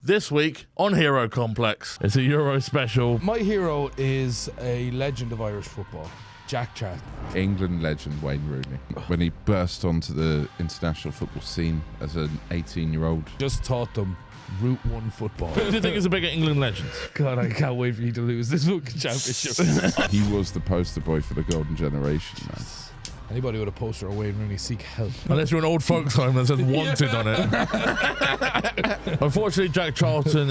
This week on Hero Complex, it's a Euro special. My hero is a legend of Irish football, Jack Charlton. England legend Wayne Rooney. When he burst onto the international football scene as an 18-year-old. Just taught them Route 1 football. Who do you think is a bigger England legend? God, I can't wait for you to lose this fucking championship. He was the poster boy for the golden generation, man. Anybody with a poster of Wayne Rooney, seek help. Unless you're an old folks home that says wanted on it. Unfortunately, Jack Charlton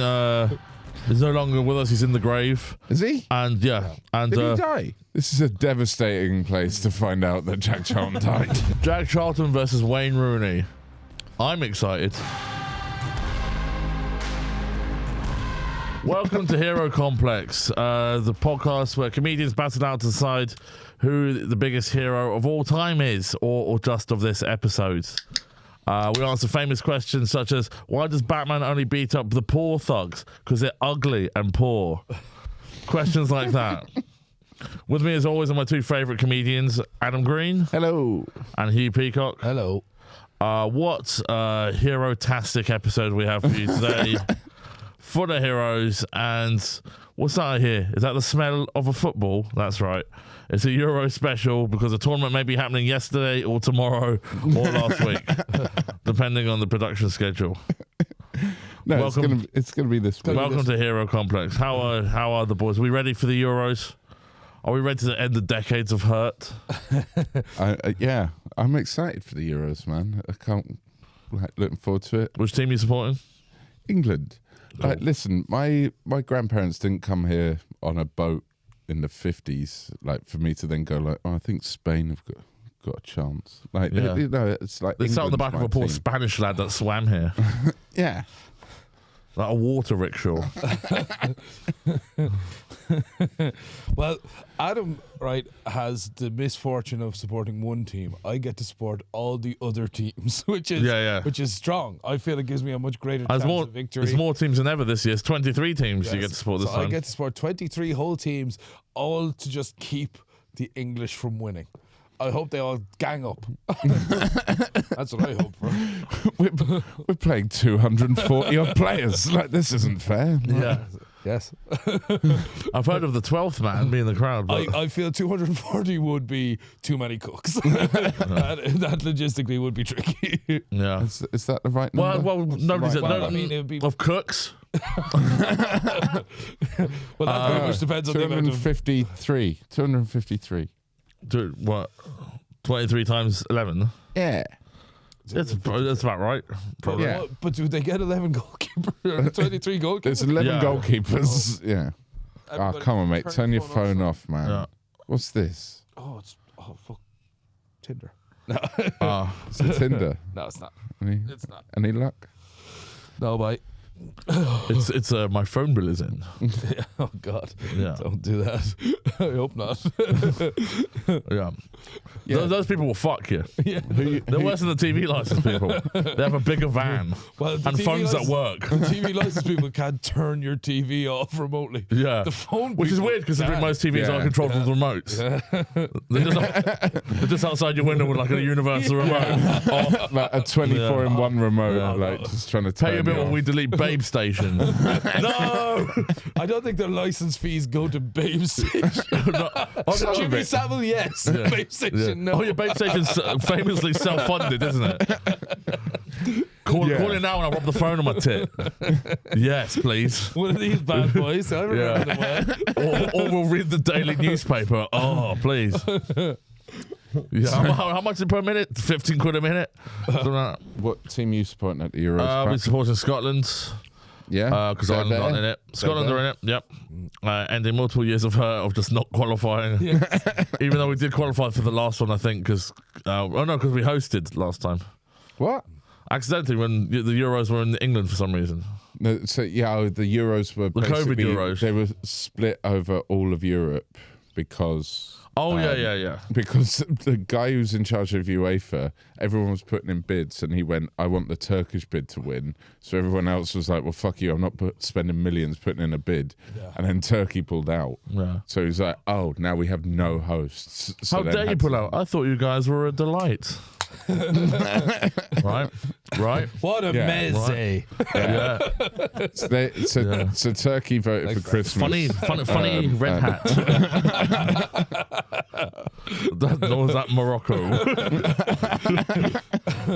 is no longer with us. He's in the grave. Is he? And and Did he die? This is a devastating place to find out that Jack Charlton died. Jack Charlton versus Wayne Rooney. I'm excited. Welcome to Hero Complex, the podcast where comedians battle out to decide who the biggest hero of all time is, or just of this episode. We answer famous questions such as, why does Batman only beat up the poor thugs? Because they're ugly and poor. Questions like that. With me, as always, are my two favourite comedians, Adam Green. Hello. And Hugh Peacock. Hello. What hero-tastic episode we have for you today. For the heroes. And what's that I hear? Is that the smell of a football? That's right. It's a Euro special because the tournament may be happening yesterday or tomorrow or last week, depending on the production schedule. No, it's gonna be this week. Welcome to Hero Complex. How are the boys? Are we ready for the Euros? Are we ready to end the decades of hurt? Yeah, I'm excited for the Euros, man. I can't. Looking forward to it. Which team are you supporting? England. Cool. Listen, my grandparents didn't come here on a boat in the 50s, like for me to then go like, oh, I think Spain have got a chance. Like, Yeah. you know, it's like They sat on the back of a poor team. Spanish lad that swam here. Yeah. Like a water rickshaw. Well, Adam, right, has the misfortune of supporting one team. I get to support all the other teams, which is strong. I feel it gives me a much greater chance of victory. There's more teams than ever this year. It's 23 teams Yes. you get to support this so time. I get to support 23 whole teams, all to just keep the English from winning. I hope they all gang up. That's what I hope for. We're playing 240 odd players. Like, this isn't fair. Yeah. Yes. I've heard of the 12th man being in the crowd. But I feel 240 would be too many cooks. that logistically would be tricky. yeah. Is that the right number? Well, nobody's right no, number? I mean, it would be. of cooks. Well, that very much depends on the amount of. 253. What? 23 times 11? Yeah. That's about right. Probably. Yeah. But do they get 11 goalkeepers? 23 goalkeepers? There's 11 Yeah. goalkeepers. Yeah. Everybody Come on, mate. Turn your phone off, man. Yeah. What's this? Oh, fuck. Tinder. It's a Tinder. No, it's not. It's not. Any luck? No, bye. It's my phone bill is in. Oh, God. Yeah. Don't do that. I hope not. Yeah. Yeah. Those people will fuck you. Yeah. They're worse than the TV license people. They have a bigger van Well, the and TV phones that license- work. The TV license people can't turn your TV off remotely. Yeah. The phone Which is people weird considering can. most TVs Yeah. are controlled with remotes. They're just outside your window with like a universal remote. Off. Like a 24-in-1 remote, Yeah. like just trying to turn Pay a bill you when off. we delete Babe Station. No! I don't think their license fees go to Babe Station. No. Oh, no. Jimmy Savile, yes. Yeah. Babe Station, no. Oh, your Babe Station's famously self-funded, isn't it? Call it now and I'll rub the phone on my tit. Yes, please. One of these bad boys. I remember them well. Or we'll read the daily newspaper. Oh, please. Yeah, how much is it per minute? 15 quid a minute? Something like that. What team are you supporting at the Euros? We're Pat? supporting Scotland Yeah? because They're Ireland's not there? in it. Scotland are in it, yep. Ending multiple years of hurt of just not qualifying. Even though we did qualify for the last one, I think, because we hosted last time. What? Accidentally when the Euros were in England for some reason. No, so, the Euros were The COVID basically... Euros. They were split over all of Europe because... Oh, yeah. Because the guy who's in charge of UEFA, everyone was putting in bids, and he went, I want the Turkish bid to win. So everyone else was like, well, fuck you, I'm not spending millions putting in a bid. Yeah. And then Turkey pulled out. Yeah. So he's like, oh, now we have no hosts. So How then dare you had pull to- out? I thought you guys were a delight. Right. What a meze. Yeah. So Turkey voted for Christmas. Funny red hat. Nor was that Morocco.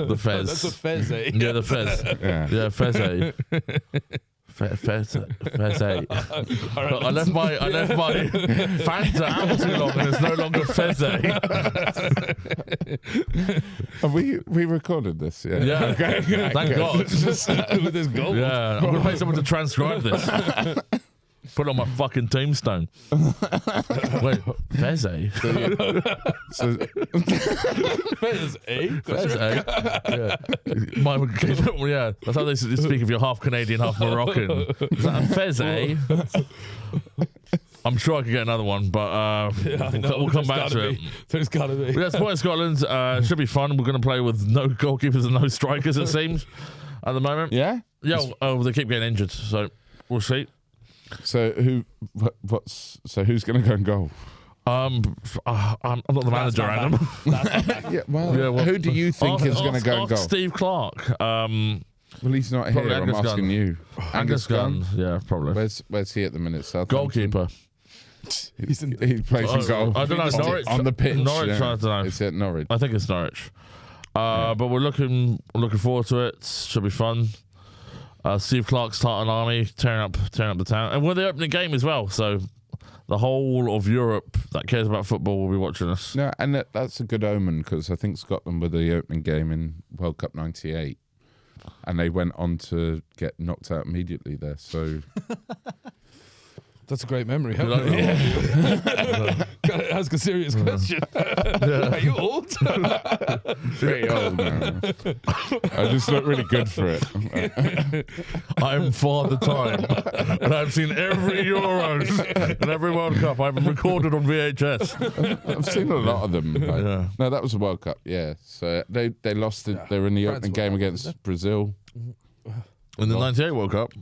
The Fez. That's a Fez, eh? Yeah, the Fez. Yeah, Fez. Fez. I left my Fanta out too long, and it's no longer Fez. We recorded this, yeah. Yeah. Okay. Thank God. With this gold. Yeah, I'm gonna pay someone to transcribe this. Put it on my fucking tombstone. Wait, Fez? So Fez, eh? Fez, yeah. Yeah, that's how they speak if you're half Canadian, half Moroccan. Is that a Fez, eh? I'm sure I could get another one, but we'll come back to it. There's gotta be. Yeah, Sport Scotland should be fun. We're going to play with no goalkeepers and no strikers, it seems, at the moment. yeah? Yeah, they keep getting injured, so we'll see. So who's going to go and goal? I'm not the manager, Adam. Who do you think is going to go and goal? Steve Clark. Well, he's not here. I'm asking you. Angus Gunn. Yeah, probably. Where's he at the minute? Southampton? Goalkeeper. He plays in goal. I don't know. Norwich on the pitch. Norwich. I don't know. It's at Norwich. I think it's Norwich. But we're looking forward to it. Should be fun. Steve Clark's Tartan Army tearing up the town, and we're the opening game as well. So the whole of Europe that cares about football will be watching us. No, and that's a good omen because I think Scotland were the opening game in World Cup '98, and they went on to get knocked out immediately there. So that's a great memory. Gotta ask a serious question. Are you old? Pretty old now. I just look really good for it. I'm Father Time, and I've seen every Euros and every World Cup. I've been recorded on VHS. I've seen a lot of them. No, that was a World Cup. Yeah, so they lost it. They were in the opening game against Brazil in the '98 World Cup.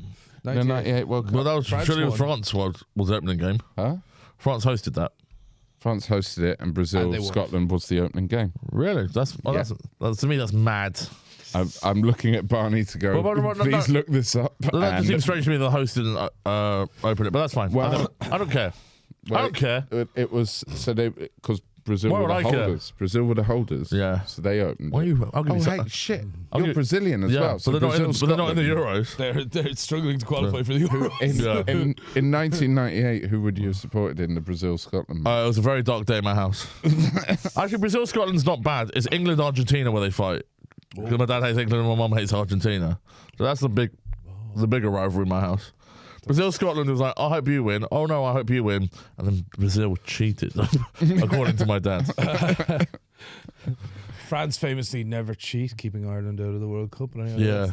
The '98 World Cup. Well, that was surely France was the opening game. Huh? France hosted that. France hosted it, and Brazil, Scotland was the opening game. Really? That's to me that's mad. I'm looking at Barney to go. Please look this up. That just seems strange to me. The host didn't open it, but that's fine. Well, I don't care. I don't care. It was because Brazil were the holders. Brazil were the holders. Yeah. So they opened. Why you? Oh, hey, shit! You're Brazilian as well. So they're not in the Euros. They're struggling to qualify for the Euros. In 1998, who would you have supported in the Brazil-Scotland match? It was a very dark day in my house. Actually, Brazil-Scotland's not bad. It's England-Argentina where they fight. Because my dad hates England and my mum hates Argentina. So that's the bigger rivalry in my house. Brazil-Scotland was like, I hope you win. Oh no, I hope you win. And then Brazil cheated, according to my dad. France famously never cheat, keeping Ireland out of the World Cup. Yeah.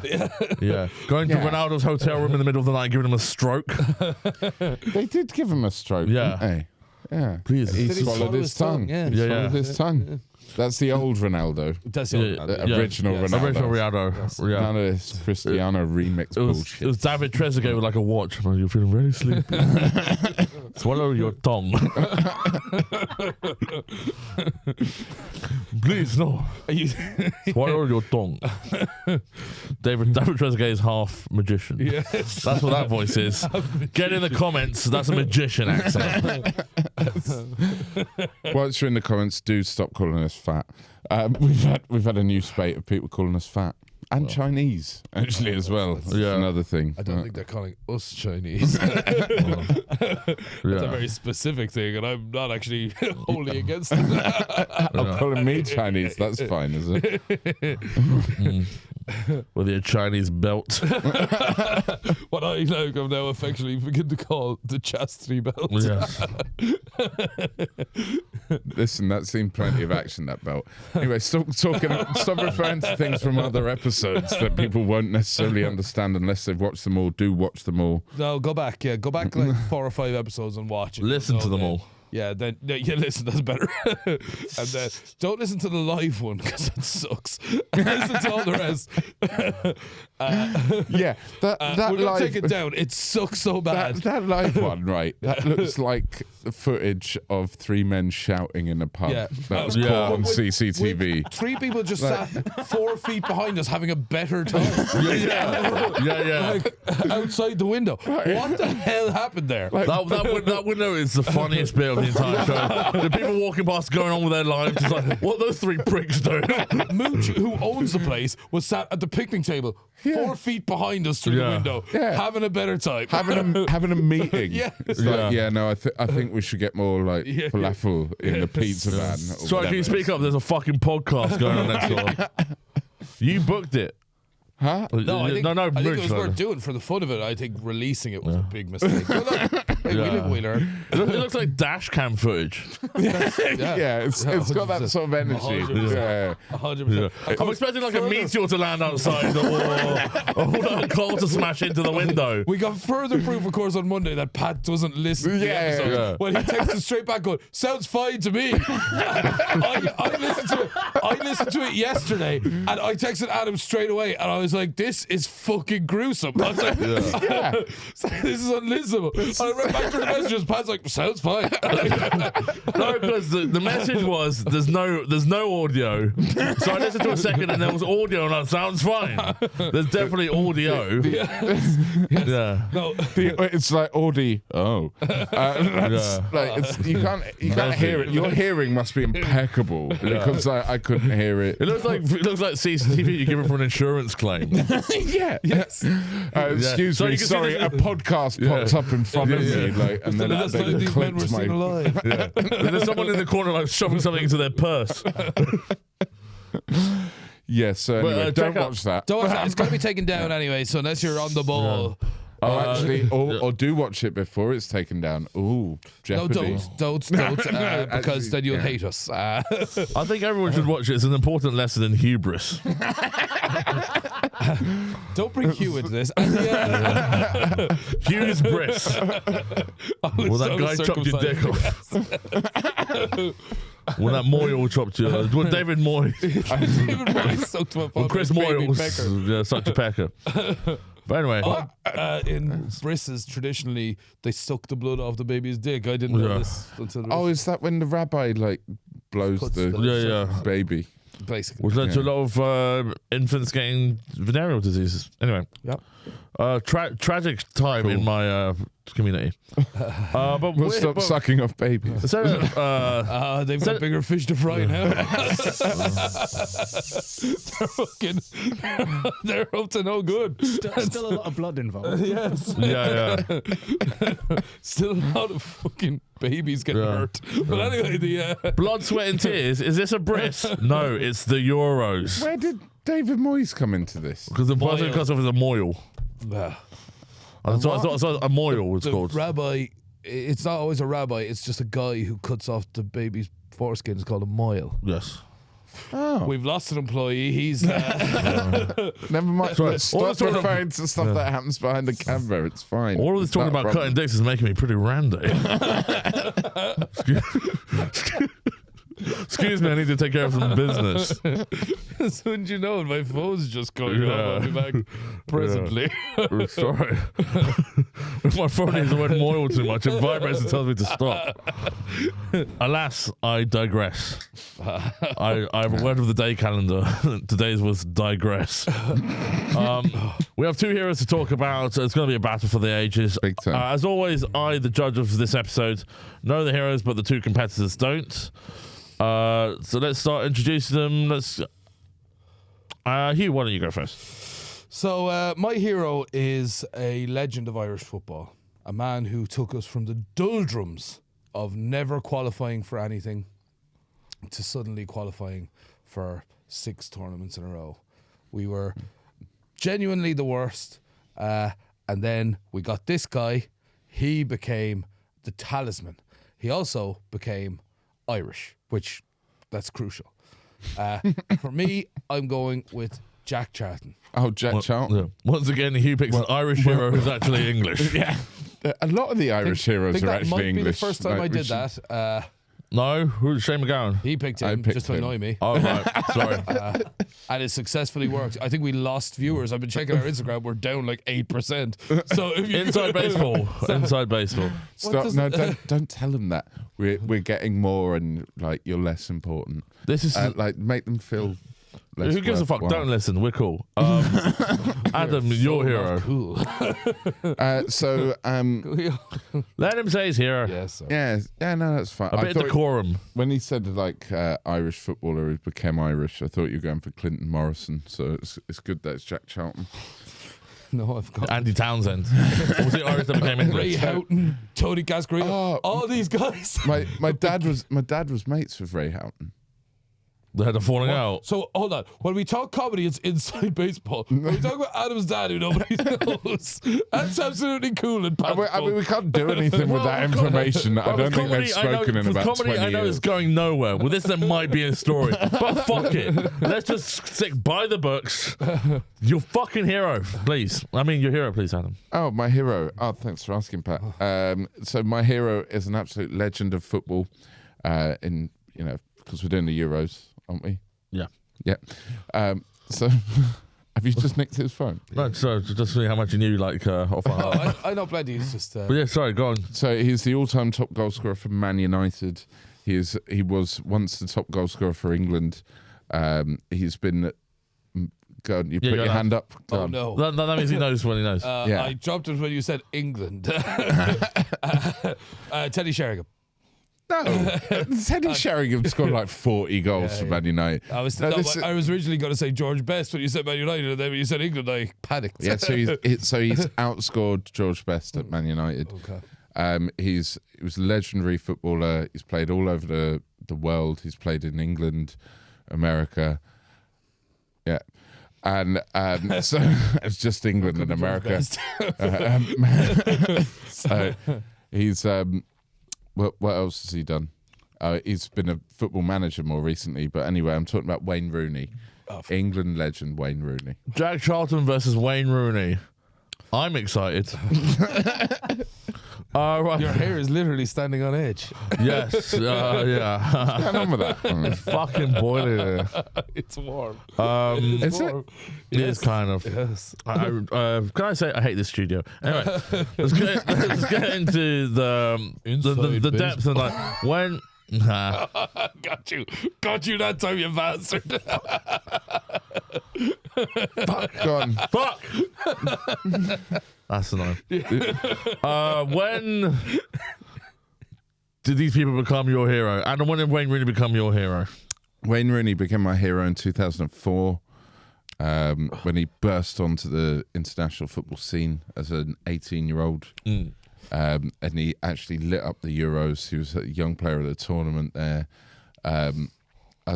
Going to Ronaldo's hotel room in the middle of the night, giving him a stroke. They did give him a stroke, didn't they? Yeah. Please. He swallowed his tongue. Yeah. He swallowed his tongue. That's the old Ronaldo. That's the original Ronaldo. Original Ronaldo. None of this Cristiano remix bullshit. It was David Trezeguet with like a watch. You're feeling very sleepy. Swallow your tongue. Please, no. Swallow your tongue. David Trezeguet is half magician. Yes. That's what that voice is. Get in the comments. That's a magician accent. Once you're in the comments, do stop calling us fat. We've had a new spate of people calling us fat. And Chinese, actually, as well. That's another thing. I don't think they're calling us Chinese. That's a very specific thing, and I'm not actually wholly against it. Calling me Chinese, that's fine, is it? With your Chinese belt. What I now affectionately begin to call the chastity belt. Yes. Listen, that's seen plenty of action, that belt. Anyway, stop referring to things from other episodes that people won't necessarily understand unless they've watched them all. Do watch them all. No, go back like 4 or 5 episodes and watch it. Listen to them all. then listen, that's better. And then don't listen to the live one because it sucks. Listen to all the rest. That we're gonna take it down. It sucks so bad. That live one, right? That looks like the footage of 3 men shouting in a pub. Yeah. That was caught on CCTV. 3 people just sat 4 feet behind us having a better time. Like, outside the window. What the hell happened there? That window is the funniest bit of the entire show. The people walking past going on with their lives. It's like, what are those 3 pricks doing? Mooch, who owns the place, was sat at the picnic table 4 feet behind us through the window, having a better time. Having a meeting. It's like, I think we should get more like falafel in the pizza van. Sorry, can you speak up? There's a fucking podcast going on next door. You booked it. Huh? No, I think it was Mooch, worth doing for the fun of it. I think releasing it was a big mistake. But look, we live, we learn. It looks like dash cam footage. It's got that sort of energy. 100%. I'm expecting like a meteor to land outside or a car to smash into the window. We got further proof, of course, on Monday that Pat doesn't listen to the episode. When he texted straight back going, sounds fine to me. I listened to it yesterday and I texted Adam straight away and I was like, this is fucking gruesome. I was like, this is unlistenable. I read back through the messages. Pat's like, sounds fine. No, because the message was there's no audio. So I listened to a second and there was audio and that sounds fine. There's definitely audio. No. It's like audio. Like you can't hear it. Your hearing must be impeccable because I couldn't hear it. It looks like CCTV you give it for an insurance claim. Excuse me, sorry, a podcast pops up in front of me, like, and then that's like these men were seen alive. There's someone in the corner like shoving something into their purse. Yes, so anyway, don't watch that. Don't watch that. It's going to be taken down anyway, so unless you're on the ball. Or do watch it before it's taken down. Ooh, Jeopardy. No, don't, because then you'll hate us. I think everyone should watch it. It's an important lesson in hubris. Don't bring Hugh into this. Hugh's Briss. Well, that guy chopped your dick off. When that Moyle chopped you. When David Moyle. David Moyle sucked my When Chris Moyle sucked a pecker. But anyway. In Brisses, traditionally, they suck the blood off the baby's dick. I didn't know this until is that when the rabbi like blows the baby? Basically. Which led to a lot of infants getting venereal diseases. Anyway. Yep. Tragic time in my community. But we'll stop sucking off babies. So, they've got bigger fish to fry now. They're up to no good. Still a lot of blood involved. Yes. Yeah. Still a lot of fucking babies getting hurt. But anyway, the blood, sweat, and tears. Is this a Briss? No, it's the Euros. Where did David Moyes come into this? Because the person cuts off is a Moyle. I thought a Moyle was called. Rabbi, it's not always a rabbi, it's just a guy who cuts off the baby's foreskin. It's called a moil. Yes. Oh. We've lost an employee. He's never mind. Let's stop referring to stuff that happens behind the camera. It's fine. All of this talking about cutting dicks is making me pretty randy. Excuse me, I need to take care of some business. As soon as you know it, my phone's just going off. I'll be back presently. Sorry. If my phone is word moil too much, it vibrates and tells me to stop. Alas, I digress. I have a word of the day calendar. Today's was digress. We have 2 heroes to talk about. It's going to be a battle for the ages. Big time. As always, I, the judge of this episode, know the heroes, but the 2 competitors don't. So let's start introducing them. Hugh, why don't you go first? So my hero is a legend of Irish football, a man who took us from the doldrums of never qualifying for anything to suddenly qualifying for 6 tournaments in a row. We were genuinely the worst, and then we got this guy. He became the talisman. He also became Irish, which that's crucial. For me, I'm going with Jack Charlton. Oh, Jack Charlton. Yeah. Once again, Hugh picks an Irish hero who's actually English. Yeah. A lot of the Irish heroes are actually English. That might be the English. first time I did that. No, who's Shane McGowan? He picked him picked just to him. annoy me. Oh, right. Sorry. And it successfully worked. I think we lost viewers. I've been checking our Instagram. We're down like 8%. So if you Inside baseball. Inside baseball. Stop! No, don't tell them that. We're getting more, and like you're less important. This is like make them feel. Less who gives a fuck? worthwhile. Don't listen. We're cool. Adam, your hero. Cool. Let him say his hero. Yes. Yeah, no, that's fine. A bit of decorum. When he said like Irish footballer who became Irish, I thought you were going for Clinton Morrison. So it's good that it's Jack Charlton. No, I've got Andy Townsend. Or was it Irish that became English? Ray Houghton, Tony Gascarino, all these guys. My dad was mates with Ray Houghton. They had a falling out. So hold on. When we talk comedy, it's inside baseball. When we talk about Adam's dad, who nobody knows, that's absolutely cool and I mean, we can't do anything with that information. I don't think they've spoken in about 20 years. I know it's going nowhere. With this, there might be a story. But fuck it. Let's just stick by the books. Your fucking hero, please. I mean, your hero, please, Adam. Oh, my hero. Oh, thanks for asking, Pat. So my hero is an absolute legend of football. Because we're doing the Euros, aren't we? Yeah. Yeah. So have you just nicked his phone? No, so just see how much you knew, like, off my heart. I know plenty. It's just. But yeah, sorry, go on. So he's the all-time top goal scorer for Man United. He was once the top goal scorer for England. He's been. Go on, you put your hand up. Go on. No. That means he knows when he knows. Yeah. I dropped it when you said England. Teddy Sheringham. No, Teddy Sheringham scored like 40 goals for Man United. I was originally going to say George Best when you said Man United, and then when you said England, I panicked. Yeah, so he's outscored George Best at Man United. Okay. He was a legendary footballer. He's played all over the world. He's played in England, America. Yeah. And so it's just England and America. So he's what else has he done? He's been a football manager more recently, but anyway, I'm talking about Wayne Rooney, England legend Wayne Rooney. Jack Charlton versus Wayne Rooney. I'm excited. Right. Your hair is literally standing on edge. Yes, yeah. What's going on with that? It's fucking boiling here. It's warm. Is it? It is kind of. Yes. Can I say I hate this studio? Anyway, let's get into the depths and like when. Nah. Got you that time, you bastard. Go on. Fuck. That's annoying. When did these people become your hero? And when did Wayne Rooney become your hero? Wayne Rooney became my hero in 2004 when he burst onto the international football scene as an 18-year-old. And he actually lit up the Euros. He was a young player of the tournament there. I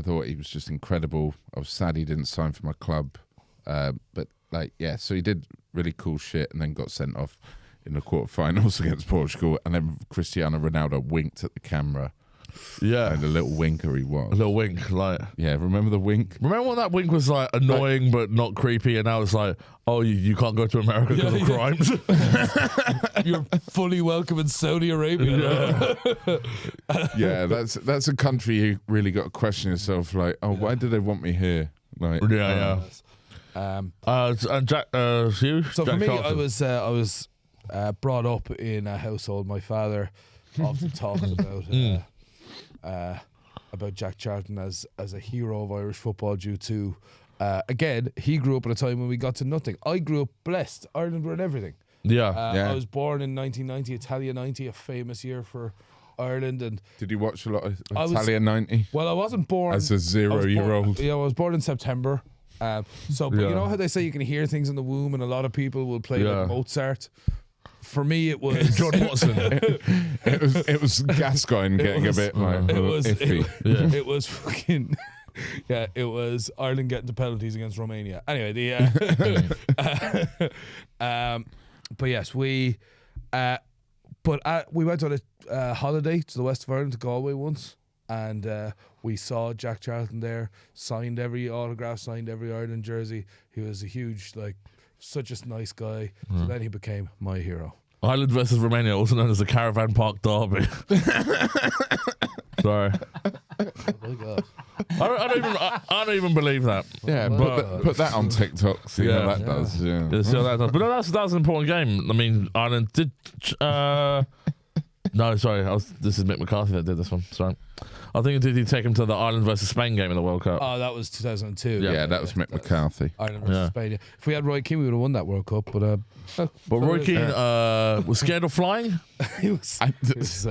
thought he was just incredible. I was sad he didn't sign for my club. But so he did really cool shit and then got sent off in the quarterfinals against Portugal. And then Cristiano Ronaldo winked at the camera. Yeah. And a little winker he was. A little wink, like. Yeah, remember the wink? Remember when that wink was like annoying but not creepy, and now it's like, oh, you can't go to America because of crimes. You're fully welcome in Saudi Arabia. Yeah, that's a country you really got to question yourself. Like, why do they want me here? Like, yeah. And Jack, you? So Jack for me, Charlton. I was brought up in a household. My father often talks about Jack Charlton as a hero of Irish football due to, again, he grew up at a time when we got to nothing. I grew up blessed. Ireland were in everything. Yeah. I was born in 1990, Italia 90, a famous year for Ireland. And did you watch a lot of Italia 90? Well, I wasn't born as a 0-year-old. Yeah, I was born in September. But you know how they say you can hear things in the womb, and a lot of people will play like Mozart. For me, it was John Watson. it was Gascoigne getting a bit iffy. It was fucking. Yeah, it was Ireland getting to penalties against Romania. Anyway, but yes, we went on a holiday to the west of Ireland, to Galway once, and we saw Jack Charlton there, signed every autograph, signed every Ireland jersey. He was a huge, such a nice guy. So then he became my hero. Ireland versus Romania, also known as the Caravan Park Derby. Sorry. Oh my God. I don't even believe that. Yeah, put that on TikTok. See how that does. Yeah. See how that does. But no, that's an important game. I mean, Ireland did. No, sorry. This is Mick McCarthy that did this one. Sorry. I think did he take him to the Ireland versus Spain game in the World Cup? Oh, that was 2002. Yeah, that was Mick McCarthy. Ireland versus Spain. If we had Roy Keane, we would have won that World Cup. But Roy Keane was scared of flying. That's Dennis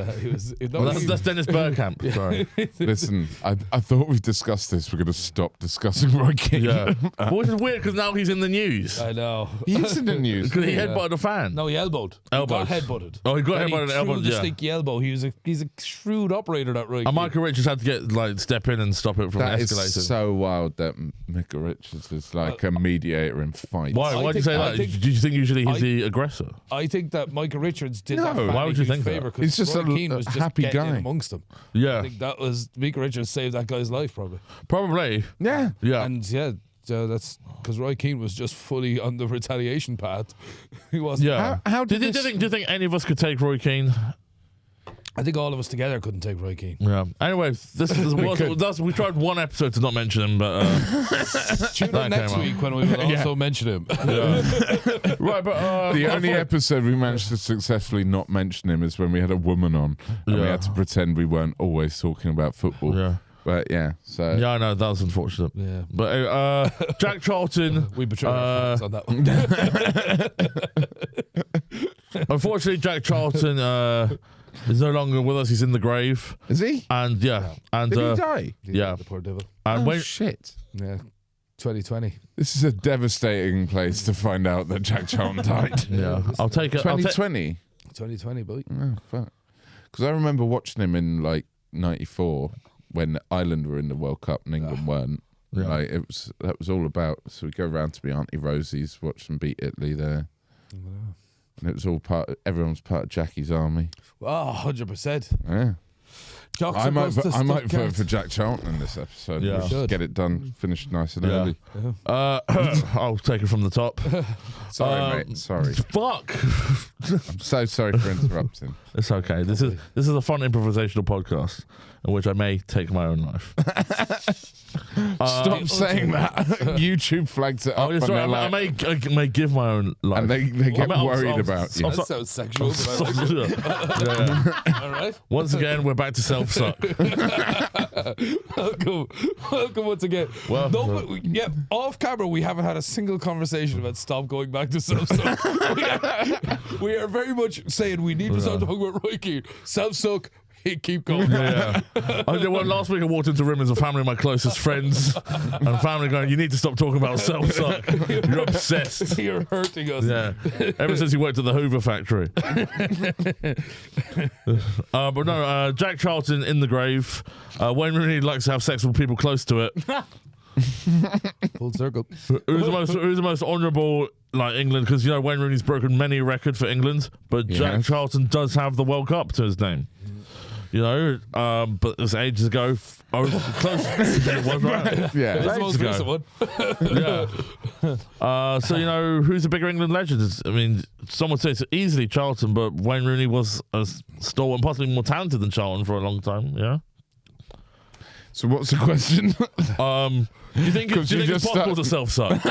Bergkamp. Sorry. Listen, I thought we discussed this. We're going to stop discussing Roy Keane. Yeah. Which is weird because now he's in the news. I know. He is in the news. Because he headbutted a fan. No, he elbowed. He got headbutted. Oh, he got headbutted and elbowed. The stinky elbow. He's a shrewd operator, that Roy Keane. And Michael Richards had to get step in and stop it from escalating. That is so wild that Michael Richards is like a mediator in fights. Why do you say that? Do you think usually he's the aggressor? I think that Michael Richards did that. Why would you think that? He's just Roy Keane was just happy guy in amongst them. Yeah. I think that was Michael Richards saved that guy's life probably. Probably. Yeah. And that's because Roy Keane was just fully on the retaliation path. He wasn't. Yeah. How do you think any of us could take Roy Keane? I think all of us together couldn't take Roy Keane. Yeah. Anyway, we tried one episode to not mention him, but tune in next week when we will also mention him. Right, but the only episode we managed to successfully not mention him is when we had a woman on and we had to pretend we weren't always talking about football. Yeah. But yeah, so I know that was unfortunate. Yeah. But Jack Charlton, we betrayed our friends on that one. Unfortunately, Jack Charlton is no longer with us. He's in the grave. Is he? And did he die? Yeah. The poor devil. And shit. Yeah. 2020. This is a devastating place to find out that Jack Charlton died. Yeah. I'll take it. 2020. 2020, boy. Oh fuck. Because I remember watching him in like '94 when Ireland were in the World Cup and England weren't. Yeah. Like that was all about. So we go around to be Auntie Rosie's, watch them beat Italy there. And it was all everyone's part of Jackie's army. Oh, 100%. Yeah. I might vote for Jack Charlton in this episode. Yeah. We should get it done, finished nice and early. I'll take it from the top. Sorry, mate. Sorry. Fuck. I'm so sorry for interrupting. It's okay. This is a fun improvisational podcast in which I may take my own life. Stop saying that. YouTube flags it up. I may give my own life. And they get worried about you. That sounds sexual. All right. Once again, we're back to self-suck. Welcome once again. Off camera, we haven't had a single conversation about stop going back to self-suck. we are very much saying we need to start talking about Roy Keane. Self-suck. Keep going. Last week I walked into a room as a family of my closest friends, and family going, "You need to stop talking about self-suck. You're obsessed. You're hurting us." Yeah. Ever since you worked at the Hoover factory. But no, Jack Charlton in the grave. Wayne Rooney likes to have sex with people close to it. Full circle. Who's the most honourable, like England? Because Wayne Rooney's broken many records for England, but Jack Charlton does have the World Cup to his name. But it was ages ago. Close. It was right. Yeah, that's the most recent one. So who's the bigger England legend? I mean, some would say it's easily Charlton, but Wayne Rooney was a stalwart and possibly more talented than Charlton for a long time. Yeah. So what's the question? Do you think it's possible to self-suck?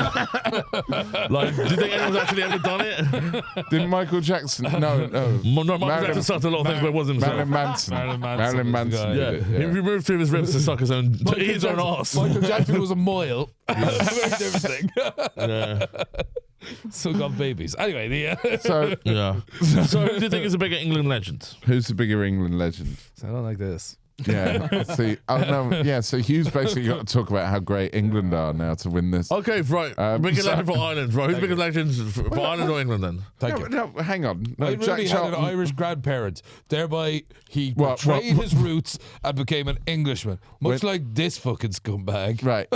Like, do you think anyone's actually ever done it? Didn't Michael Jackson? No. Michael Jackson sucked a lot of things, but it wasn't himself. Marilyn Manson. Yeah. He removed two of his ribs to suck his own arse. Michael Jackson was a moil. Very different thing. Yeah. So got babies. Anyway, So who do you think is a bigger England legend? Who's the bigger England legend? I don't like this. Yeah. See, so Hugh's basically got to talk about how great England are now to win this. Okay, right. Biggest legend for Ireland. Right. Who's the biggest legend for Ireland or England then? No, hang on. No, Jack Charlton had an Irish grandparent. Thereby, he betrayed his roots and became an Englishman. Much like this fucking scumbag. Right.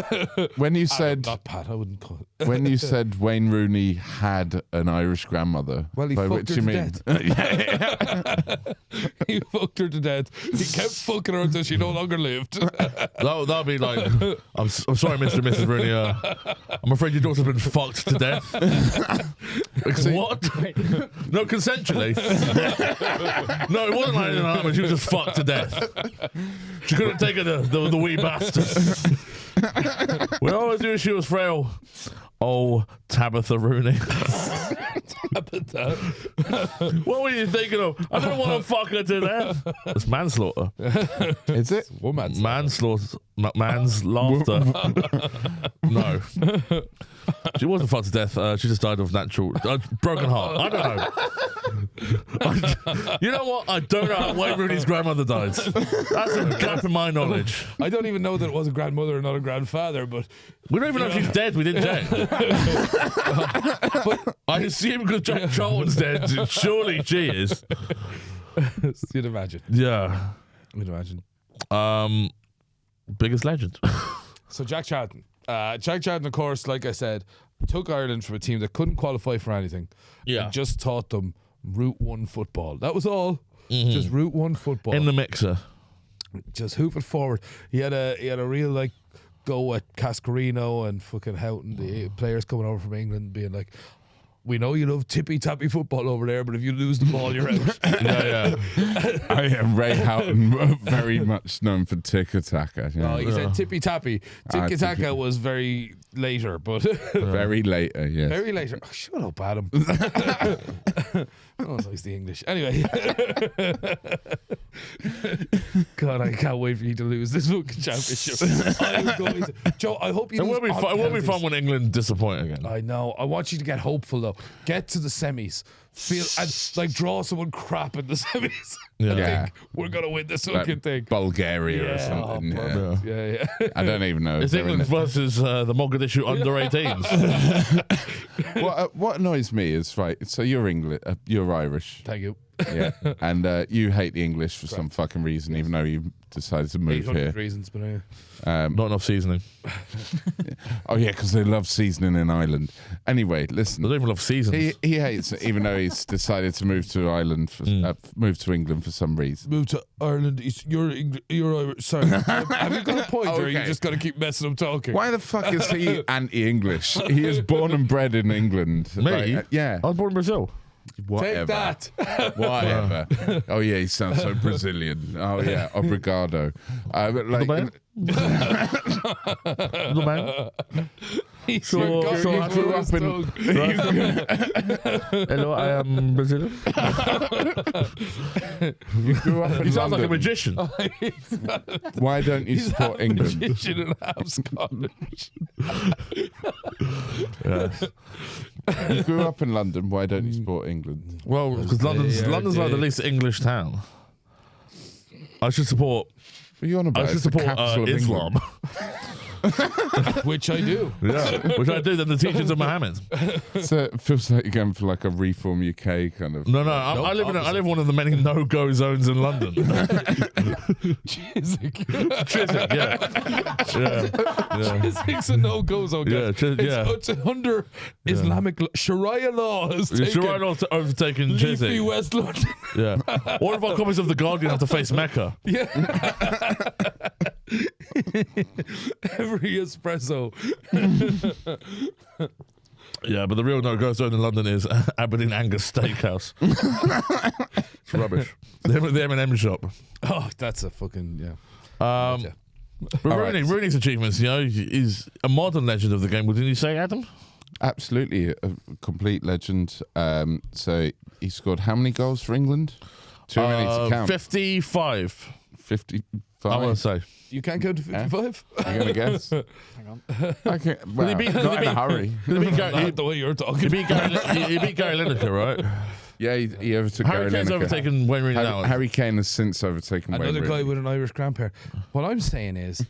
When you said... Not Pat, I wouldn't call it. When you said Wayne Rooney had an Irish grandmother, well, he by fucked which her you to mean... death. He fucked her to death. He kept fucking her until she no longer lived. That'll be like, I'm sorry, Mr. and Mrs. Rooney. I'm afraid your daughter's been fucked to death. What? No, consensually. No, it wasn't like that. She was just fucked to death. She couldn't take it, the wee bastard. We always knew she was frail. Oh, Tabitha Rooney. Tabitha. What were you thinking of? I don't want to fuck her to death. It's manslaughter. Is it? Woman's Manslaughter. Man's laughter. No. She wasn't fucked to death. She just died of natural... broken heart. I don't know. You know what? I don't know how Wayne Rooney's grandmother died. That's a gap in my knowledge. I don't even know that it was a grandmother and not a grandfather, but... We don't even know if she's dead. We didn't check. But I assume because Jack Charlton's dead, surely she is. You'd imagine. Yeah. You'd imagine. Biggest legend. So Jack Charlton. Jack Charlton, of course, like I said, took Ireland from a team that couldn't qualify for anything. Yeah. And just taught them Route 1 football. That was all. Just Route 1 football. In the mixer. Just hoof it forward. He had a real like go at Cascarino and fucking Houghton, the players coming over from England, being like, we know you love tippy-tappy football over there, but if you lose the ball, you're out. Yeah. I am Ray Houghton, very much known for tiki-taka. No, he said tippy-tappy. Tiki-taka was very later, but... Very later, yes. Very later. Oh, shut up, Adam. Oh, it's the English. Anyway. God, I can't wait for you to lose this fucking championship. Joe, I hope you lose. It won't be fun when England disappoint again. I know. I want you to get hopeful, though. Get to the semis. And draw someone crap in the semis. Yeah. Think we're going to win this fucking thing. Bulgaria or something. Yeah. I don't even know. It's England versus the Mogadishu under 18s. What annoys me is, right, so you're English, you're Irish. Thank you. Yeah. And you hate the English for some fucking reason, even though you decided to move 800 here. reasons, but Not enough seasoning. Oh, yeah, because they love seasoning in Ireland. Anyway, listen. They don't even love seasons. He hates it, even though he's decided to move to Ireland, move to England for some reason. move to Ireland. You're Irish. Sorry. Have you got a point, or you just got to keep messing up talking? Why the fuck is he anti-English? He is born and bred in England. Me? Yeah. I was born in Brazil. Whatever. Take that. Whatever. Oh yeah, he sounds so Brazilian. Oh yeah, obrigado. But like, Little man. You grew up in. Hello, I am Brazilian. You grew up in He sounds like a London. magician. Why don't you support England? Magician and half Scottish. Yes. You grew up in London. Why don't you support England? Well, because London's like the least English town. I should support. What are you on about? I should It's the support capital of Islam. Which I do. Yeah, which I do. Then the teachings of Muhammad. So it feels like you're going for like a Reform UK kind of. No, I live in one of the many no-go zones in London. Chiswick. Chiswick, yeah. Chiswick's a no-go zone. Yeah, It's under Islamic Sharia law. Sharia law's overtaken Leafy Chiswick. West London. Yeah. All of our copies of The Guardian have to face Mecca. Yeah. Every espresso. Yeah, but the real no-go zone in London is Aberdeen Angus Steakhouse. It's rubbish. The M&M shop. Oh, that's a fucking But Rooney's achievements, he's a modern legend of the game. Wouldn't you say, Adam? Absolutely, a complete legend. So he scored how many goals for England? Too many to count. 55. 55. I want to say. You can't go to 55? You gonna guess? Hang on. Okay, well, not in a hurry. He beat Not the way you're talking. He beat Gary Lineker, right? Yeah, he overtook Harry Gary Kane's Lineker. overtaken Wayne Rooney now. Harry Kane has since overtaken Wayne Another guy Rooney. with an Irish grandparent. What I'm saying is,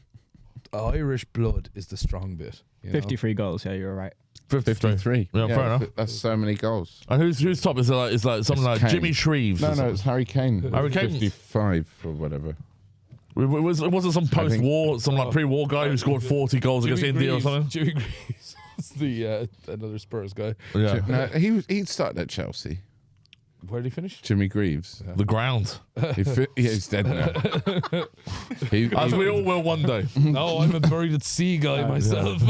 Irish blood is the strong bit. 53 goals. Yeah, you're right. 53. Yeah, fair enough. That's so many goals. And who's top? Is like something like Kane. Jimmy Shreves? or No, something? it's Harry Kane. Harry Kane? 55 or whatever. It wasn't some post-war, some like pre-war guy who scored 40 goals against India or something? Jimmy Greaves is the another Spurs guy. Yeah. No, he started at Chelsea. Where did he finish? Jimmy Greaves. The ground. He's dead now. As we all will one day. No, I'm a buried at sea guy myself.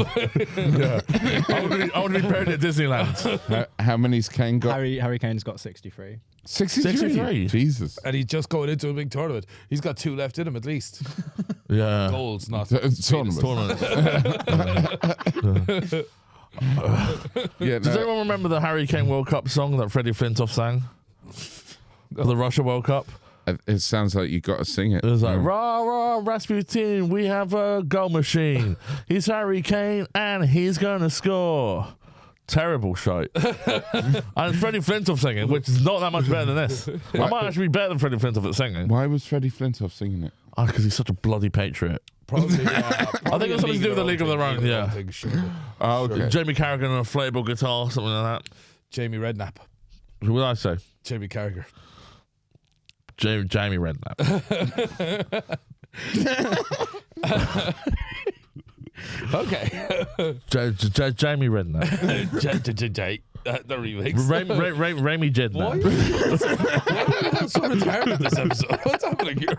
Yeah. I would be buried at Disneyland. How many's Kane got? Harry Kane's got 63. 63. Jesus. And he's just going into a big tournament. He's got 2 left in him at least. Yeah. Goals, not Tournament. Yeah, Does anyone remember the Harry Kane World Cup song that Freddie Flintoff sang? For the Russia World Cup? It sounds like you got to sing it. It was like, rah, rah, Rasputin, we have a goal machine. He's Harry Kane and he's going to score. Terrible shite. And Freddie Flintoff singing, which is not that much better than this. I might actually be better than Freddie Flintoff at singing. Why was Freddie Flintoff singing it? Oh, because he's such a bloody patriot. Probably, I think it's something to do with the League of Their Own, yeah. Oh, okay. Jamie Carragher on a inflatable guitar, something like that. Jamie Redknapp. Who would I say? Jamie Carragher. Jamie Redknapp. Okay. Jamie Redknapp. The remix. Rami Jednap. Why are we so retarded this episode? What's happening here?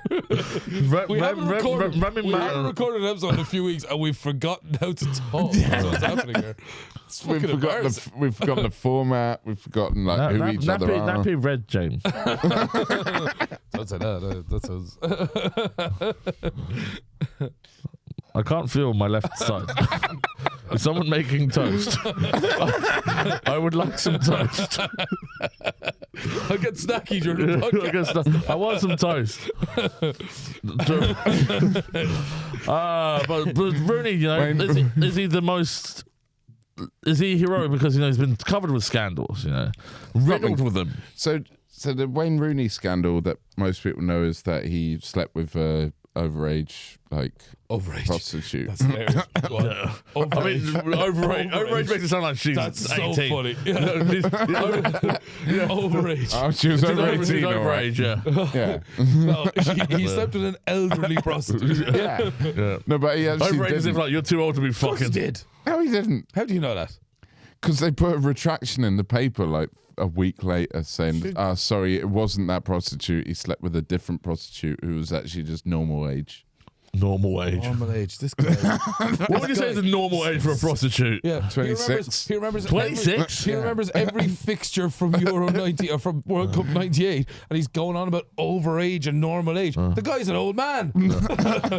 We haven't recorded an episode in a few weeks and we've forgotten how to talk. That's what's happening here. It's fucking embarrassing. We've forgotten the format. We've forgotten who each other are. Nappy Red James. Don't say that. I can't feel my left side. Is someone making toast? I would like some toast. I get snacky during the podcast. I want some toast. But Rooney, you know, is he the most? Is he heroic because he's been covered with scandals? You know, riddled with them. So the Wayne Rooney scandal that most people know is that he slept with overage prostitute. That's hilarious. Overage makes it sound like she's That's 18. so funny. Overage. Oh, she was over 18. She's overage, Yeah. No, he slept with an elderly prostitute. Yeah. No, but he actually Overage is didn't. like you're too old to be fucking. Did. No, he didn't. How do you know that? Because they put a retraction in the paper like a week later saying, sorry, it wasn't that prostitute. He slept with a different prostitute who was actually just normal age. Normal age. Normal age. This guy. What would you say is the normal age for a prostitute? Yeah, 26. He remembers 26? He remembers every fixture from Euro 90 or from World Cup 98, and he's going on about overage and normal age. The guy's an old man.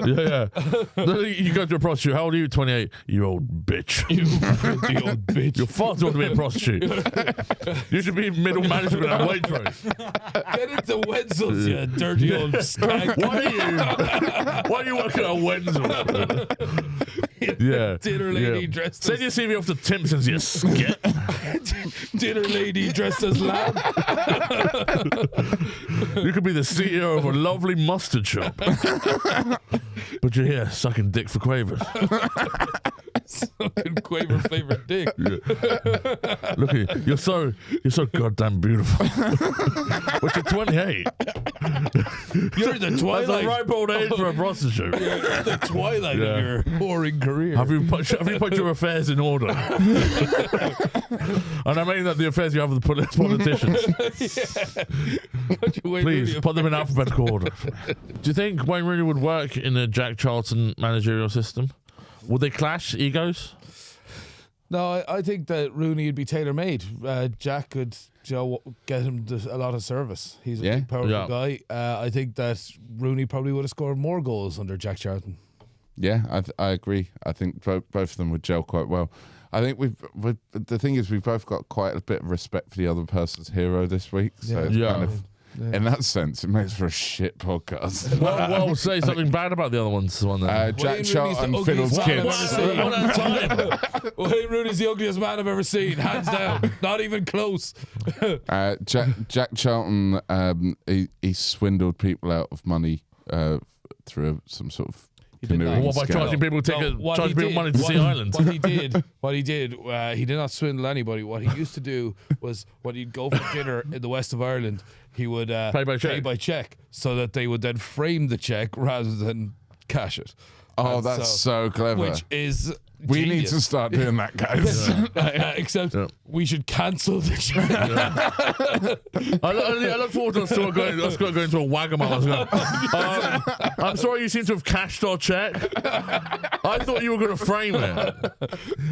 Yeah. You go to a prostitute. How old are you? 28. You old bitch. You filthy old bitch. You're far too old to be a prostitute. You should be middle management at Waitrose. Get into Wenzel's, you dirty old skank. Why are you working at Wenzel's? Yeah. Dinner lady dressed Send your CV off to Timpson's, you skit. Dinner lady dressed as lamb. You could be the CEO of a lovely mustard shop. But you're here sucking dick for Quavers. Sucking Quaver flavored dick. Yeah. Look at you. You're so goddamn beautiful. But you're 28. You're in the twilight. That's a ripe old age for a prostitute. You're in the twilight of your boring career. Have you put your affairs in order? And I mean that the affairs you have with the politicians. Please put them in alphabetical order. Do you think Wayne Rooney would work in a Jack Charlton managerial system? Would they clash egos? No, I think that Rooney would be tailor-made. Jack could get him a lot of service. He's a big, powerful guy. I think that Rooney probably would have scored more goals under Jack Charlton. Yeah, I agree. I think both of them would gel quite well. I think the thing is we've both got quite a bit of respect for the other person's hero this week. So it's kind of, in that sense, it makes for a shit podcast. Well, say something bad about the other ones. Jack Charlton fiddles kids. One at a time. Wayne Rooney's the ugliest man I've ever seen, hands down. Not even close. Jack Charlton, he swindled people out of money through some sort of canoeing by charging people money to see islands? What he did, he did not swindle anybody. What he used to do was when he'd go for dinner in the west of Ireland, he would pay by cheque, so that they would then frame the cheque rather than cash it. Oh, that's so clever. Which is We need genius. to start doing that, guys. Except we should cancel the check. I look forward to us going into a Wagamama. I'm sorry you seem to have cashed our check. I thought you were going to frame it.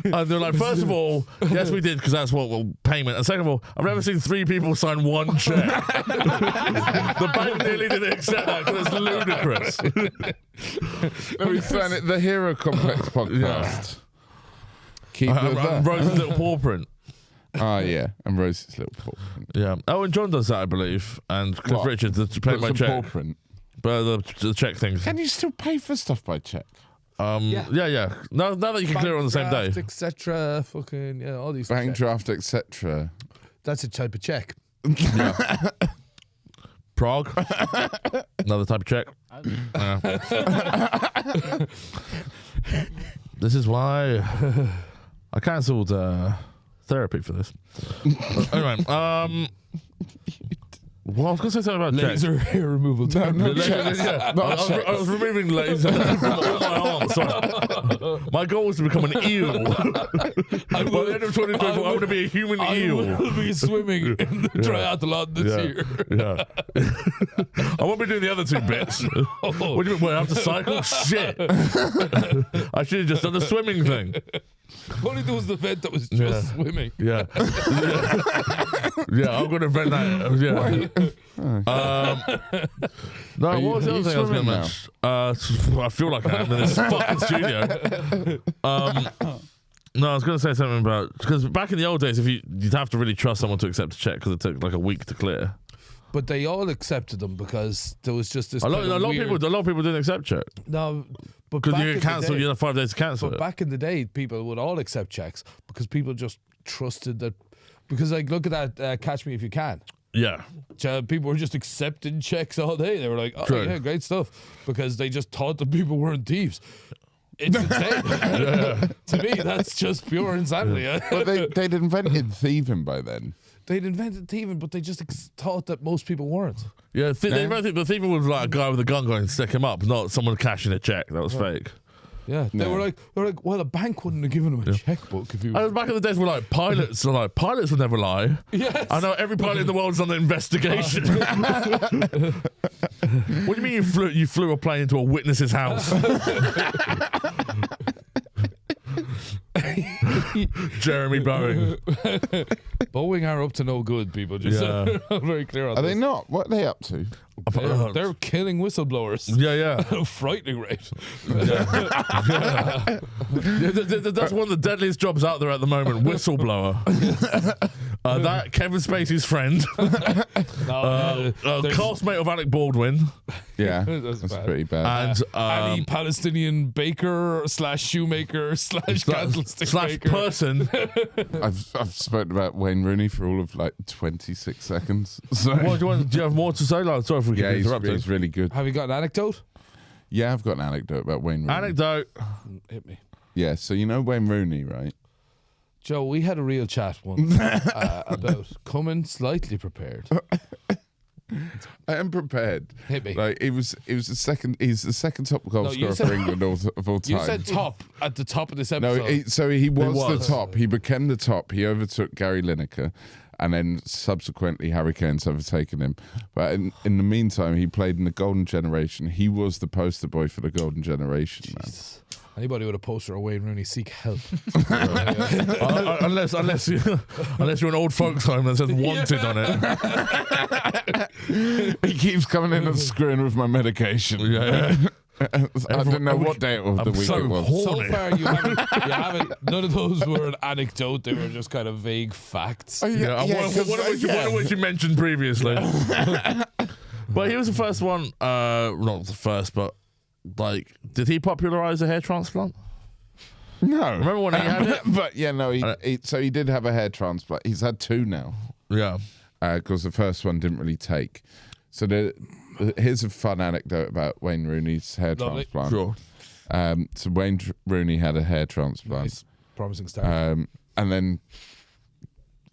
And they're like, first of all, yes, we did, because that's what payment. And second of all, I've never seen 3 people sign one check. The bank nearly didn't accept that because it's ludicrous. Let me sign it. The Hero Complex podcast. Keep it there. Rose's little paw print. Oh, yeah. And Rose's little paw print. Yeah. Oh, and John does that, I believe. And Cliff What? Richard, the pay by What's a paw check. print? But the check things. Can you still pay for stuff by check? Yeah. Now that you can clear it on the same day. Etc. Fucking, yeah, all these Bank checks. draft, etc. That's a type of check. Prague. Another type of check. This is why I cancelled therapy for this. Anyway, well, I was going to say something about Laser hair removal. No, yeah. I was removing laser from all my arms. So my goal was to become an eel. By the end of 2024, I want to be a human eel. I will be swimming in the triathlon this year. Yeah. I won't be doing the other 2 bits. What do you mean? Wait, I have to cycle? Shit. I should have just done the swimming thing. Only there was the event that was just swimming. Yeah. Yeah, I'm going to invent that. Yeah. No, what was the other thing I was going to mention? I feel like I am in this fucking studio. No, I was going to say something about, because back in the old days, you'd have to really trust someone to accept a check because it took like a week to clear. But they all accepted them because there was just this. A lot of people didn't accept check No, but because back you in get the cancelled. day- You have 5 days to cancel But it. back in the day, people would all accept checks because people just trusted that. Because like, look at that, Catch Me If You Can. Yeah. People were just accepting checks all day. They were like, "Oh True. yeah, great stuff," because they just thought that people weren't thieves. It's insane. To me, that's just pure insanity. But they'd invented thieving by then. They'd invented thieving, but they just thought that most people weren't. Yeah, the thieving was like a guy with a gun going to stick him up, not someone cashing a check. That was fake. Yeah, they were like, well, a bank wouldn't have given him a checkbook if he was. And back in the days, we're like pilots. And like pilots would never lie. Yes. I know every pilot in the world's on an investigation. What do you mean you flew a plane into a witness's house? Jeremy Boeing. Boeing are up to no good, people. Just I'm very clear on Are this. they not? What are they up to? They're killing whistleblowers. Yeah. At a frightening rate. That's one of the deadliest jobs out there at the moment. Whistleblower. That Kevin Spacey's friend. Castmate of Alec Baldwin. Yeah, That's that's bad. pretty bad. And Any Palestinian baker / shoemaker / candlestick slash maker. person. I've spoken about Wayne Rooney for all of like 26 seconds. So What, do you have more to say? Like, sorry if we yeah, keep interrupting. he's really good. Have you got an anecdote? Yeah, I've got an anecdote about Wayne Rooney. Anecdote. Hit me. Yeah, so you know Wayne Rooney, right? Joe, we had a real chat once about coming slightly prepared. I am prepared. Hit me. Like he's the second top goal No, you scorer said- for England of all time. You said top at the top of this No, episode. he was was. the top. He became the top. He overtook Gary Lineker, and then subsequently Harry Kane's overtaken him. But in the meantime, he played in the Golden Generation. He was the poster boy for the Golden Generation, man. Anybody with a poster of Wayne Rooney, seek help. Unless you're an old folks home that says wanted on it. He keeps coming in and screwing with my medication. Yeah. I don't know what day of the week so it was. So far, you haven't. None of those were an anecdote. They were just kind of vague facts. Yeah, one of which you mentioned previously. But he was the first one, not the first, but like, did he popularize a hair transplant? No. Remember when he had it? But yeah, no, he did have a hair transplant. He's had 2 now. Yeah. Because the first one didn't really take. So here's a fun anecdote about Wayne Rooney's hair Lovely. transplant. Sure. So Wayne Rooney had a hair transplant. Nice. Promising start. And then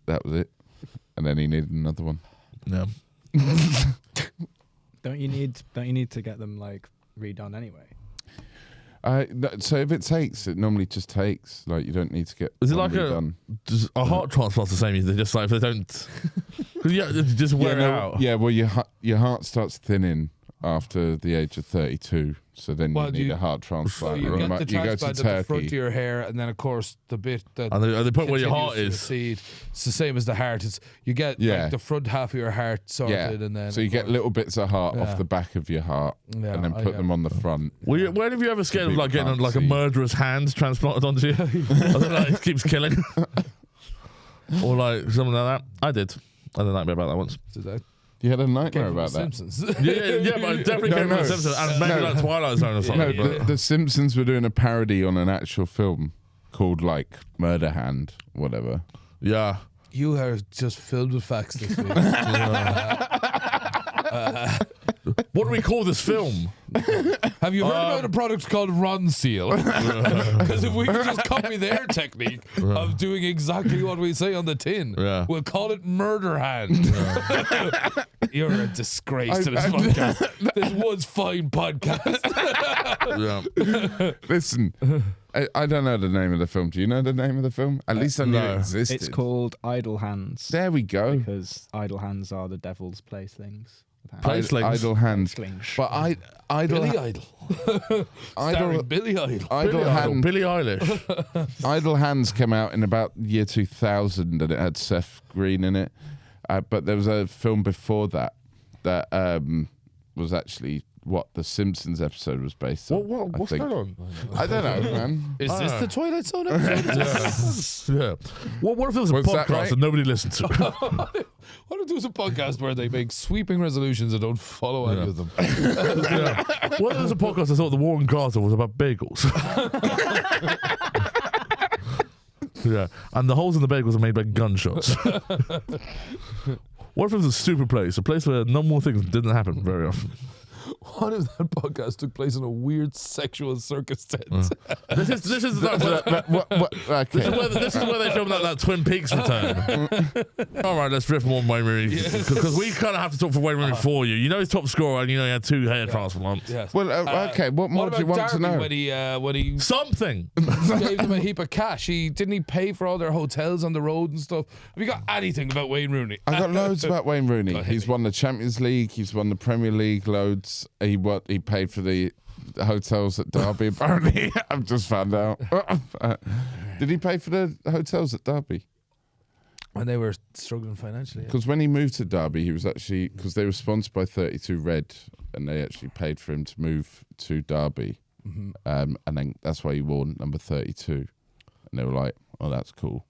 that was it. And then he needed another one. Yeah. Don't you need to get them like redone anyway? So if it takes, it normally just takes. Like you don't need to get. Is it like redone. a heart transplant's the same? They just like if they don't, just wear it out. Yeah, well, your heart starts thinning after the age of 32, so then you need a heart transplant. So you get the you go to transplant at the front of your hair, and then of course the bit that and they put where your heart is. Seed, it's the same as the heart. You get like, the front half of your heart sorted, and then so you get little bits of heart off the back of your heart, and then put them on the front. When have you ever scared of like getting like a murderer's hand transplanted onto you? I think like, it keeps killing, or like something like that. I did. I had a nightmare about that once. Did I? You had a nightmare about that? Simpsons. yeah, but it definitely came from The Simpsons, and maybe like Twilight Zone or something. No, the Simpsons were doing a parody on an actual film called like Murder Hand, whatever. Yeah. You are just filled with facts this week. What do we call this film? Have you heard about a product called Ron Seal? Because if we could just copy their technique of doing exactly what we say on the tin, we'll call it Murder Hand. You're a disgrace to this podcast. This was fine podcast. Listen, I don't know the name of the film. Do you know the name of the film? At least I knew it existed. It's called Idle Hands. There we go. Because idle hands are the devil's playthings. Idle hands. But Billy Idol. Starring Billy Idol. Billie Eilish. Idle Hands came out in about year 2000, and it had Seth Green in it. But there was a film before that was actually what the Simpsons episode was based on. What's going on? I don't know, man. Is this the Twilight Zone episode? Yeah. What if it was a podcast and nobody listened to it? What if there was a podcast where they make sweeping resolutions and don't follow any of them? What if there was a podcast I thought the War in Gaza was about bagels? Yeah, and the holes in the bagels are made by gunshots. What if it was a stupid place, a place where normal things didn't happen very often? What if that podcast took place in a weird sexual circus tent? This is where they filmed that Twin Peaks return. All right, let's riff more on Wayne Rooney because we kind of have to talk for Wayne Rooney for you. You know he's top scorer, and you know he had 2 hair transplants. Yes. Well, okay. What more do you want to know? When he Something gave them a heap of cash, didn't he pay for all their hotels on the road and stuff? Have you got anything about Wayne Rooney? I got loads about Wayne Rooney. He's won the Champions League. He's won the Premier League loads. He paid for the hotels at Derby. Apparently, I've just found out. Did he pay for the hotels at Derby? When they were struggling financially. Because when he moved to Derby, he was actually because they were sponsored by 32 Red, and they actually paid for him to move to Derby, and then that's why he wore number 32. And they were like, "Oh, that's cool."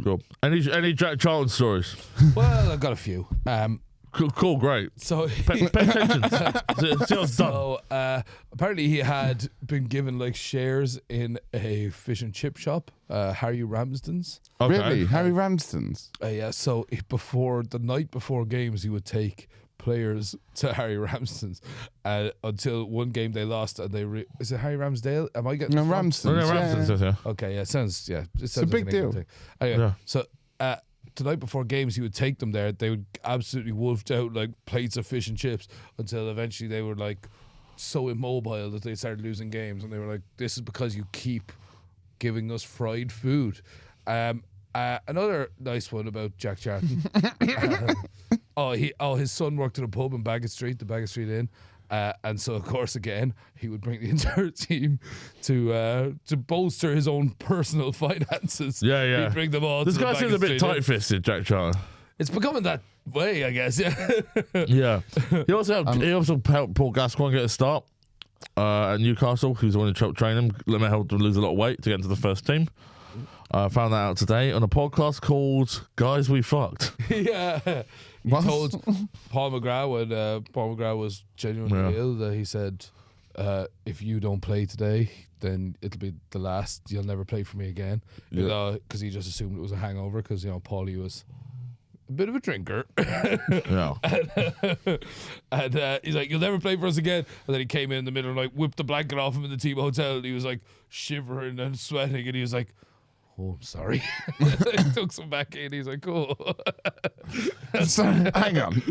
Cool. Any Jack Charlton stories? Well, I've got a few. Cool, great. So pay attention. So apparently he had been given like shares in a fish and chip shop, Harry Ramsden's. Okay. Really, Harry Ramsden's? Yeah. So the night before games, he would take players to Harry Ramsden's until one game they lost, and is it Harry Ramsdale? Am I getting Ramsden's? Ramsden's, yeah. Okay, yeah, it sounds it's a big deal. Anyway, so. The night before games, he would take them there. They would absolutely wolfed out like plates of fish and chips until eventually they were like so immobile that they started losing games, and they were like, "This is because you keep giving us fried food." Another nice one about Jack Charlton. His son worked at a pub in Bagot Street, the Bagot Street Inn. And so, of course, again, he would bring the entire team to bolster his own personal finances. Yeah. He'd bring them all. This guy seems a bit tight-fisted, Jack Charlton. It's becoming that way, I guess. Yeah. Yeah. He also helped Paul Gascoigne get a start at Newcastle. He was the one who helped train him. Let me help him lose a lot of weight to get into the first team. I found that out today on a podcast called Guys We Fucked. Yeah. He told Paul McGrath when Paul McGrath was genuinely ill that he said, if you don't play today, then it'll be the last. You'll never play for me again. Because he just assumed it was a hangover because, Paulie was a bit of a drinker. Yeah. and he's like, you'll never play for us again. And then he came in the middle of the night, whipped the blanket off him in the team hotel. And he was like shivering and sweating. And he was like, "Oh, I'm sorry." He took some back in. He's like, "Cool." So, hang on.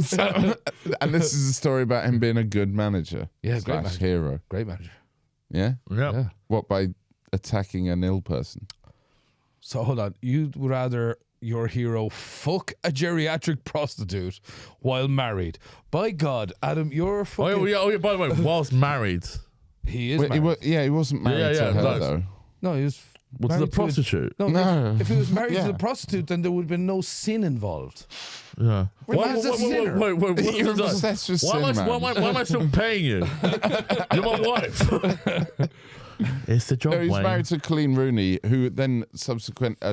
And this is a story about him being a good manager. Yeah, great manager. Hero. Great manager. Yeah? Yeah. What, by attacking an ill person? So hold on. You'd rather your hero fuck a geriatric prostitute while married? By God, Adam, you're fucking... Oh, yeah, by the way, whilst married. He is Wait, married. he wasn't married to her, though. No, he was... What's the prostitute? No. If he was married to the prostitute, then there would have been no sin involved. Yeah. Man's a sinner. Wait. You're obsessed with sin, man. Why am I still paying you? You're my wife. It's the job, No, he's Wayne. married to Colleen Rooney, who then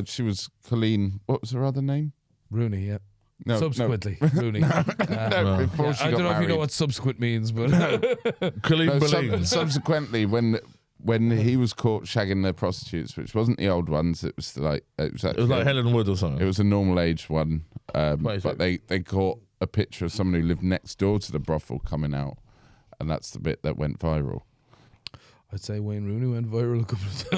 she was Colleen, what was her other name? Rooney, yeah. No, Subsequently, Rooney. before she I got don't know if you know married. what subsequent means, but Colleen No, Boleyn. subsequently, when he was caught shagging the prostitutes, which wasn't the old ones, it was like It was like Helen Wood or something. It was a normal age one, but they caught a picture of someone who lived next door to the brothel coming out, and that's the bit that went viral. I'd say Wayne Rooney went viral a couple of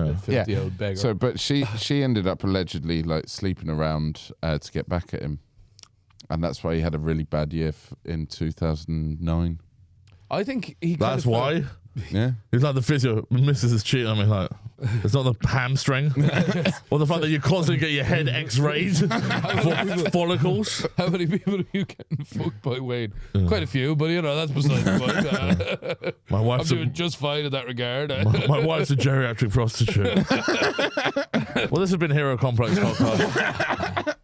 times. Filthy old beggar. So, but she ended up allegedly like sleeping around to get back at him, and that's why he had a really bad year in 2009. I think he. That's why. Yeah, He's like the physio. Mrs. is cheating on me. Like, it's not the hamstring, or the fact that you constantly get your head X-rayed for follicles. How many people are you getting fucked by Wayne? Quite a few, but you know that's beside the point. My I'm wife's doing just fine in that regard. my wife's a geriatric prostitute. Well, this has been Hero Complex podcast.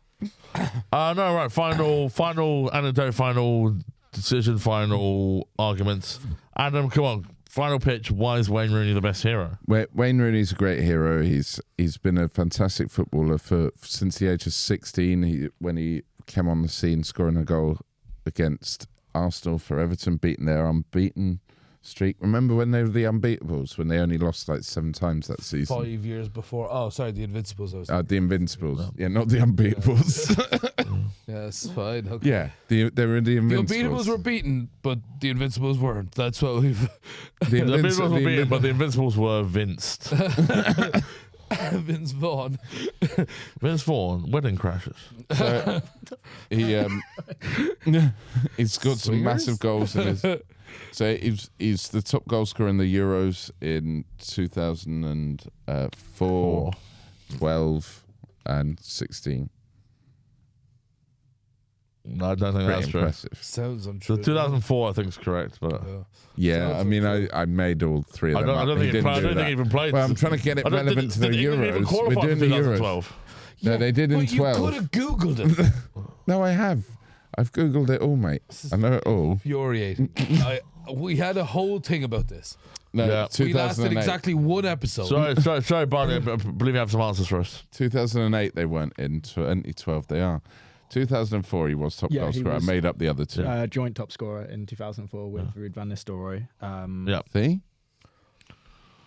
No, right. Final anecdote. Final decision. Final arguments. Adam, come on. Final pitch. Why is Wayne Rooney the best hero? Wayne Rooney's a great hero. He's been a fantastic footballer since the age of 16. When he came on the scene, scoring a goal against Arsenal for Everton, beating their unbeaten streak. Remember when they were the Unbeatables, when they only lost like 7 times that season? 5 years before. Oh, sorry, the Invincibles. The Invincibles. Yeah, not the Unbeatables. Yes, fine. Okay. Yeah, they were the Invincibles. The Unbeatables were beaten, but the Invincibles weren't. That's what we've. The Invincibles were beaten, but the Invincibles were vinced. Vince Vaughn. Vince Vaughn, Wedding Crashers. So he scored some massive goals in his. So he's the top goal scorer in the Euros in 2004, 12, and 16. No, I don't think Pretty that's true. impressive. Sounds untrue. So 2004, I think, is correct, but Yeah, I mean, I made all 3 of them. I don't think he even played. Well, I'm trying to get it relevant to the Did England even Euros. qualify We're doing for the Euros. 2012? No, they did in But 12. you could have Googled it. No, I have. I've Googled it all, mate. I know it all. Infuriating. We had a whole thing about this. No, Yeah. We lasted 2008. exactly 1 episode. Sorry, Barney, I believe you have some answers for us. 2008 they weren't in. 2012 they are. 2004 he was top goal he scorer. I was. made up the other 2. Joint top scorer in 2004 with Ruud van Nistelrooy. Yeah. See?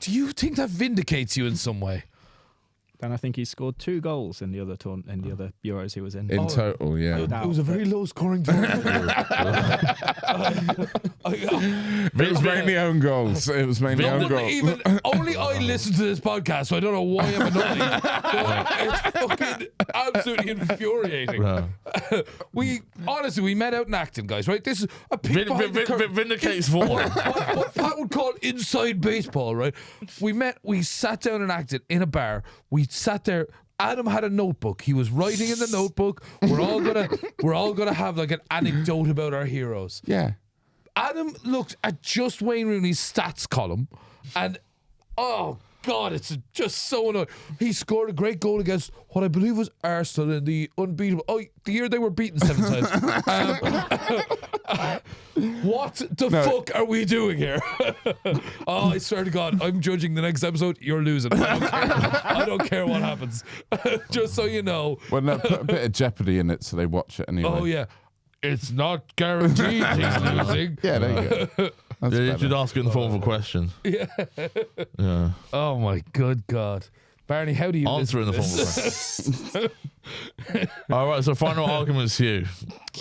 Do you think that vindicates you in some way? Then I think he scored 2 goals in the other Euros he was in. In total, yeah. It was a very low scoring tournament. It was mainly own goals. It was mainly own goals. Only I listen to this podcast, so I don't know why I'm annoyed. But it's fucking absolutely infuriating. We met out in Acton, guys. Right? This is a peek behind the curtain. Vindicates Vaughn. What Pat would call inside baseball, right? We sat down in Acton in a bar. We sat there. Adam had a notebook. He was writing in the notebook. We're all gonna have like an anecdote about our heroes. Yeah. Adam looked at just Wayne Rooney's stats column, and oh God, it's just so annoying. He scored a great goal against what I believe was Arsenal in the unbeatable. Oh, the year they were beaten 7 times. What the fuck are we doing here? Oh, I swear to God, I'm judging the next episode. You're losing. I don't care what happens. Just so you know. Well, no, put a bit of jeopardy in it so they watch it anyway. Oh yeah, it's not guaranteed he's losing. Yeah, there you go. That's You better. should ask it in the form of a question. Yeah. Oh my good God. Barney, how do you Answer in the form of a question. All right, so final arguments here.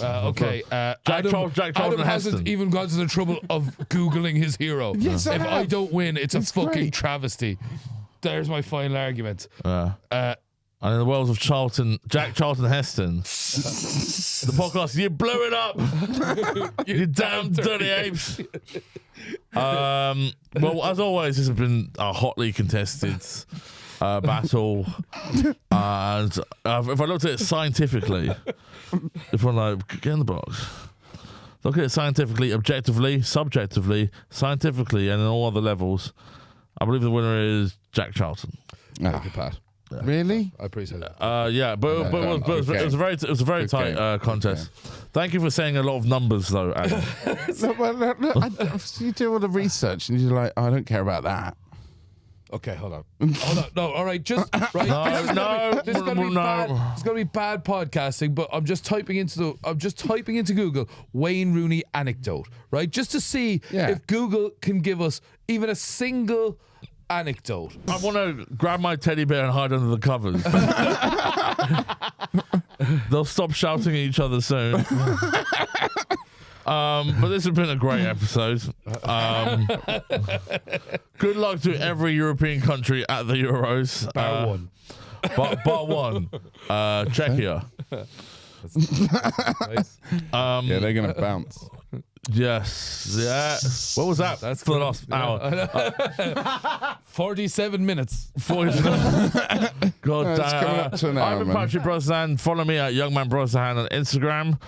Okay. Jack Charlton Adam hasn't Heston. even gone to the trouble of Googling his hero. Yes, I if have. I don't win, it's a fucking great. travesty. There's my final argument. And in the world of Jack Charlton Heston, the podcast, you blew it up. You damn dirty apes. Well, as always, this has been a hotly contested battle. And if I looked at it scientifically, if I'm like, get in the box. Look at it scientifically, objectively, subjectively, scientifically, and in all other levels, I believe the winner is Jack Charlton. Thank you, Pat. Yeah. Really? I appreciate it. Yeah, but it was a very tight contest. Okay. Thank you for saying a lot of numbers, though, Adam. You do all the research and you're like, I don't care about that. Okay, hold on. No, all right, just right. This is gonna be bad podcasting, but I'm just typing into Google Wayne Rooney anecdote, right? Just to see if Google can give us even a single anecdote. I want to grab my teddy bear and hide under the covers. They'll stop shouting at each other soon. But this has been a great episode. Good luck to every European country at the Euros. Bar one. Bar one. Czechia. Nice. Yeah, they're going to bounce. Yes. Yeah. What was that? That's for the last hour. 47 minutes. 47. God It's coming up to an hour, I've been Patrick Brosnan. Follow me at Youngman Brosnan on Instagram.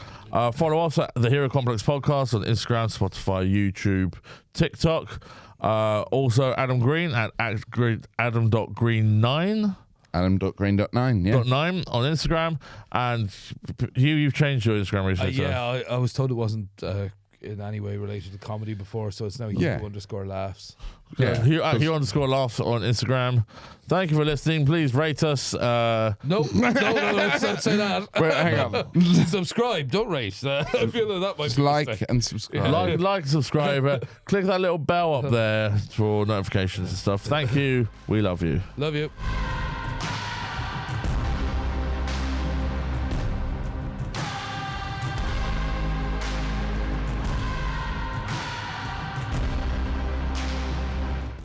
Follow us at the Hero Complex Podcast on Instagram, Spotify, YouTube, TikTok. Also, Adam Green at adam.green9. Adam.green.9, yeah. .9 on Instagram. And you've changed your Instagram recently. I was told it wasn't in any way related to comedy before, so it's now Hugh_laughs. Yeah, Hugh _laughs on Instagram. Thank you for listening. Please rate us. No, let's say that. Wait, hang on. Subscribe, don't rate. I feel that might be like and subscribe. Like and subscribe. Click that little bell up there for notifications and stuff. Thank you. We love you. Love you.